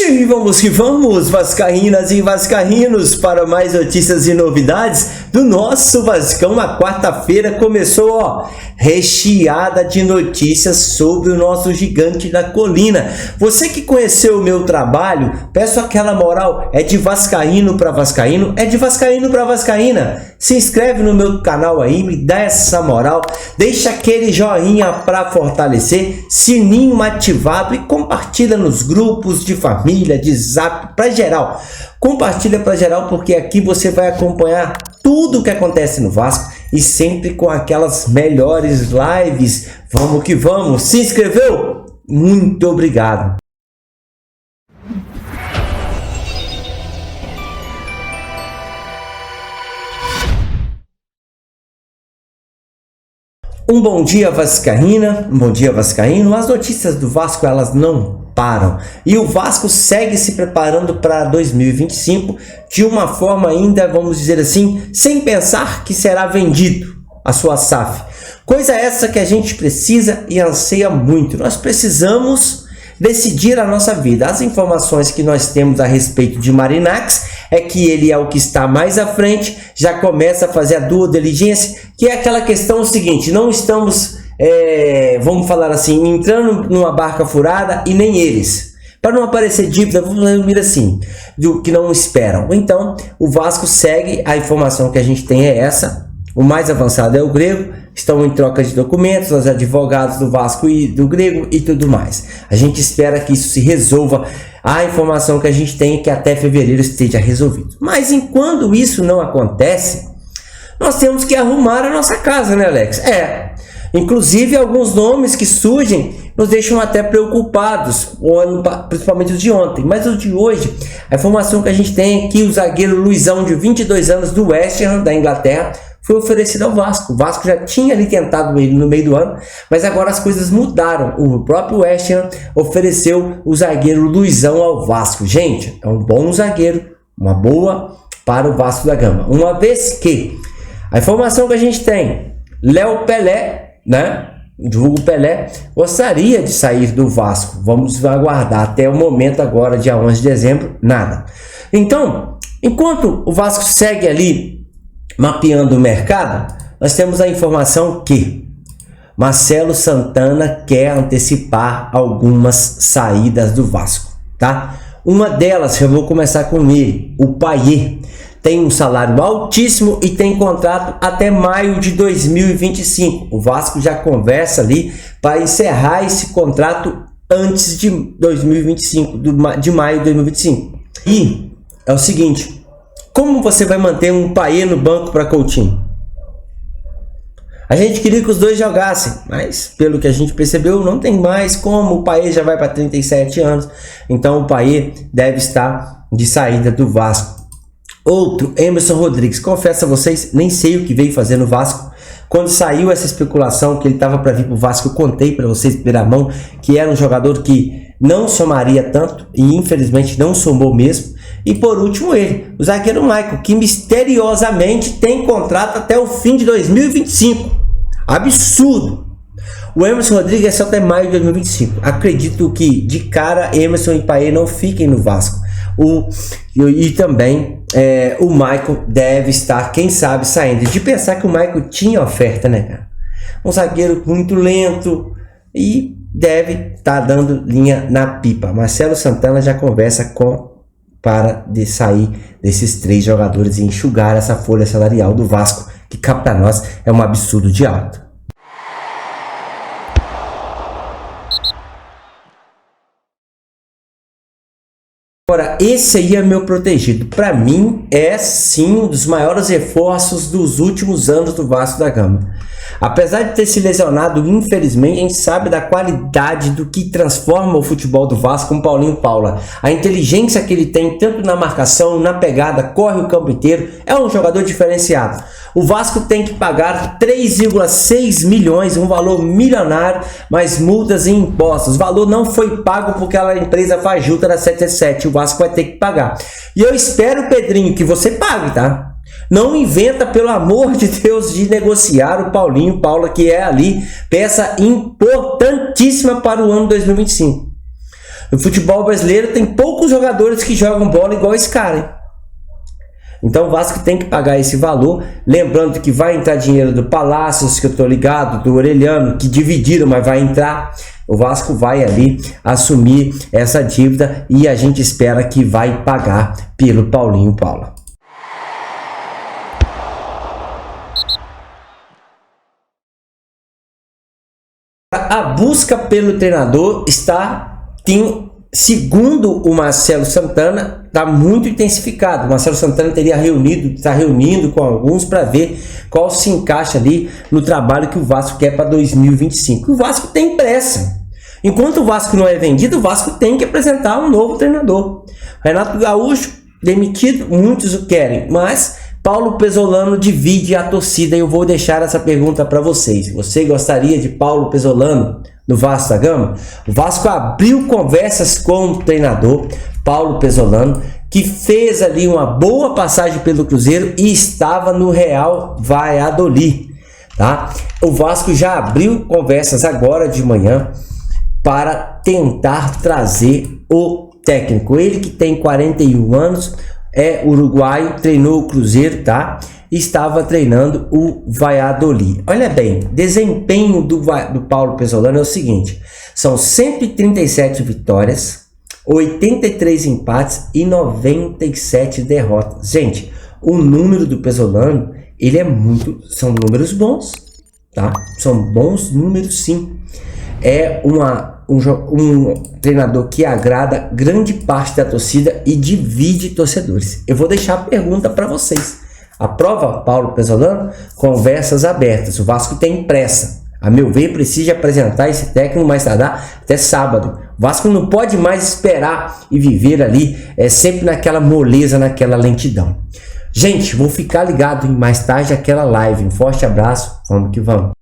E vamos que vamos, vascaínas e vascaínos, para mais notícias e novidades do nosso Vascão. A quarta-feira começou, recheada de notícias sobre o nosso gigante da colina. Você que conheceu o meu trabalho, peço aquela moral, é de vascaíno para vascaíno, é de vascaíno para vascaína. Se inscreve no meu canal aí, me dá essa moral, deixa aquele joinha para fortalecer, sininho ativado e compartilha nos grupos de família, de zap, para geral. Compartilha para geral, porque aqui você vai acompanhar tudo o que acontece no Vasco e sempre com aquelas melhores lives. Vamos que vamos. Se inscreveu? Muito obrigado. Um bom dia, vascaína, um bom dia, vascaíno. As notícias do Vasco, elas não param. E o Vasco segue se preparando para 2025 de uma forma ainda, vamos dizer assim, sem pensar que será vendido a sua SAF. Coisa essa que a gente precisa e anseia muito. Nós precisamos decidir a nossa vida. As informações que nós temos a respeito de Marinacci é que ele é o que está mais à frente, já começa a fazer a due diligence, que é aquela questão seguinte: não estamos, vamos falar assim, entrando numa barca furada e nem eles. Para não aparecer dívida, vamos resumir assim, do que não esperam. Então, o Vasco segue, a informação que a gente tem é essa. O mais avançado é o Grego, estão em troca de documentos, os advogados do Vasco e do Grego e tudo mais. A gente espera que isso se resolva. A informação que a gente tem é que até fevereiro esteja resolvido. Mas enquanto isso não acontece, nós temos que arrumar a nossa casa, né, Alex? Inclusive alguns nomes que surgem nos deixam até preocupados, principalmente os de ontem. Mas os de hoje, a informação que a gente tem é que o zagueiro Luizão, de 22 anos, do West Ham, da Inglaterra, foi oferecido ao Vasco. O Vasco já tinha ali tentado ele no meio do ano, mas agora as coisas mudaram. O próprio West Ham ofereceu o zagueiro Luizão ao Vasco. Gente, é um bom zagueiro, uma boa para o Vasco da Gama. Uma vez que a informação que a gente tem, Léo Pelé, Vulgo Pelé, gostaria de sair do Vasco. Vamos aguardar até o momento agora, dia 11 de dezembro, nada. Então, enquanto o Vasco segue ali mapeando o mercado, nós temos a informação que Marcelo Santana quer antecipar algumas saídas do Vasco, tá? Uma delas, eu vou começar com ele, o Payet. Tem um salário altíssimo e tem contrato até maio de 2025. O Vasco já conversa ali para encerrar esse contrato antes de 2025, de maio de 2025. E é o seguinte: como você vai manter um Payet no banco para Coutinho? A gente queria que os dois jogassem, mas pelo que a gente percebeu, não tem mais como. O Payet já vai para 37 anos, então o Payet deve estar de saída do Vasco. Outro, Emerson Rodrigues. Confesso a vocês, nem sei o que veio fazer no Vasco. Quando saiu essa especulação que ele estava para vir para o Vasco, eu contei para vocês de primeira mão que era um jogador que não somaria tanto, e infelizmente não somou mesmo. E por último ele, o zagueiro Michael, que misteriosamente tem contrato até o fim de 2025. Absurdo! O Emerson Rodrigues é só até maio de 2025. Acredito que de cara Emerson e Payet não fiquem no Vasco. E também o Michael deve estar, quem sabe, saindo. De pensar que o Michael tinha oferta, né, cara? Um zagueiro muito lento e deve estar dando linha na pipa. Marcelo Santana já conversa para sair desses três jogadores e enxugar essa folha salarial do Vasco, que cá para nós é um absurdo de alto. Agora, esse aí é meu protegido. Para mim, é sim um dos maiores reforços dos últimos anos do Vasco da Gama. Apesar de ter se lesionado, infelizmente, a gente sabe da qualidade do que transforma o futebol do Vasco com o Paulinho Paula. A inteligência que ele tem, tanto na marcação, na pegada, corre o campo inteiro, é um jogador diferenciado. O Vasco tem que pagar 3,6 milhões, um valor milionário, mais multas e impostos. O valor não foi pago porque a empresa fajuta da 777. O Vasco vai ter que pagar. E eu espero, Pedrinho, que você pague, tá? Não inventa, pelo amor de Deus, de negociar o Paulinho Paula, que é ali peça importantíssima para o ano 2025. O futebol brasileiro tem poucos jogadores que jogam bola igual esse cara, hein? Então o Vasco tem que pagar esse valor, lembrando que vai entrar dinheiro do Palácios, que eu tô ligado, do Orelhano, que dividiram, mas vai entrar. O Vasco vai ali assumir essa dívida e a gente espera que vai pagar pelo Paulinho Paula. A busca pelo treinador segundo o Marcelo Santana, está muito intensificado. O Marcelo Santana está reunindo com alguns para ver qual se encaixa ali no trabalho que o Vasco quer para 2025. O Vasco tem pressa. Enquanto o Vasco não é vendido, o Vasco tem que apresentar um novo treinador. Renato Gaúcho, demitido, muitos o querem, mas Paulo Pesolano divide a torcida e eu vou deixar essa pergunta para vocês. Você gostaria de Paulo Pesolano no Vasco da Gama? O Vasco abriu conversas com o treinador Paulo Pesolano, que fez ali uma boa passagem pelo Cruzeiro e estava no Real Valladolid, tá? O Vasco já abriu conversas agora de manhã para tentar trazer o técnico. Ele que tem 41 anos, é uruguaio, treinou o Cruzeiro, tá? Estava treinando o Valladolid. Olha bem, desempenho do Paulo Pesolano é o seguinte: são 137 vitórias, 83 empates e 97 derrotas. Gente, o número do Pesolano, são números bons, tá? São bons números, sim. É um treinador que agrada grande parte da torcida e divide torcedores. Eu vou deixar a pergunta para vocês. Aprova Paulo Pesolano? Conversas abertas. O Vasco tem pressa. A meu ver, precisa apresentar esse técnico mais tardar até sábado. O Vasco não pode mais esperar e viver ali sempre naquela moleza, naquela lentidão. Gente, vou ficar ligado em mais tarde aquela live. Um forte abraço. Vamos que vamos.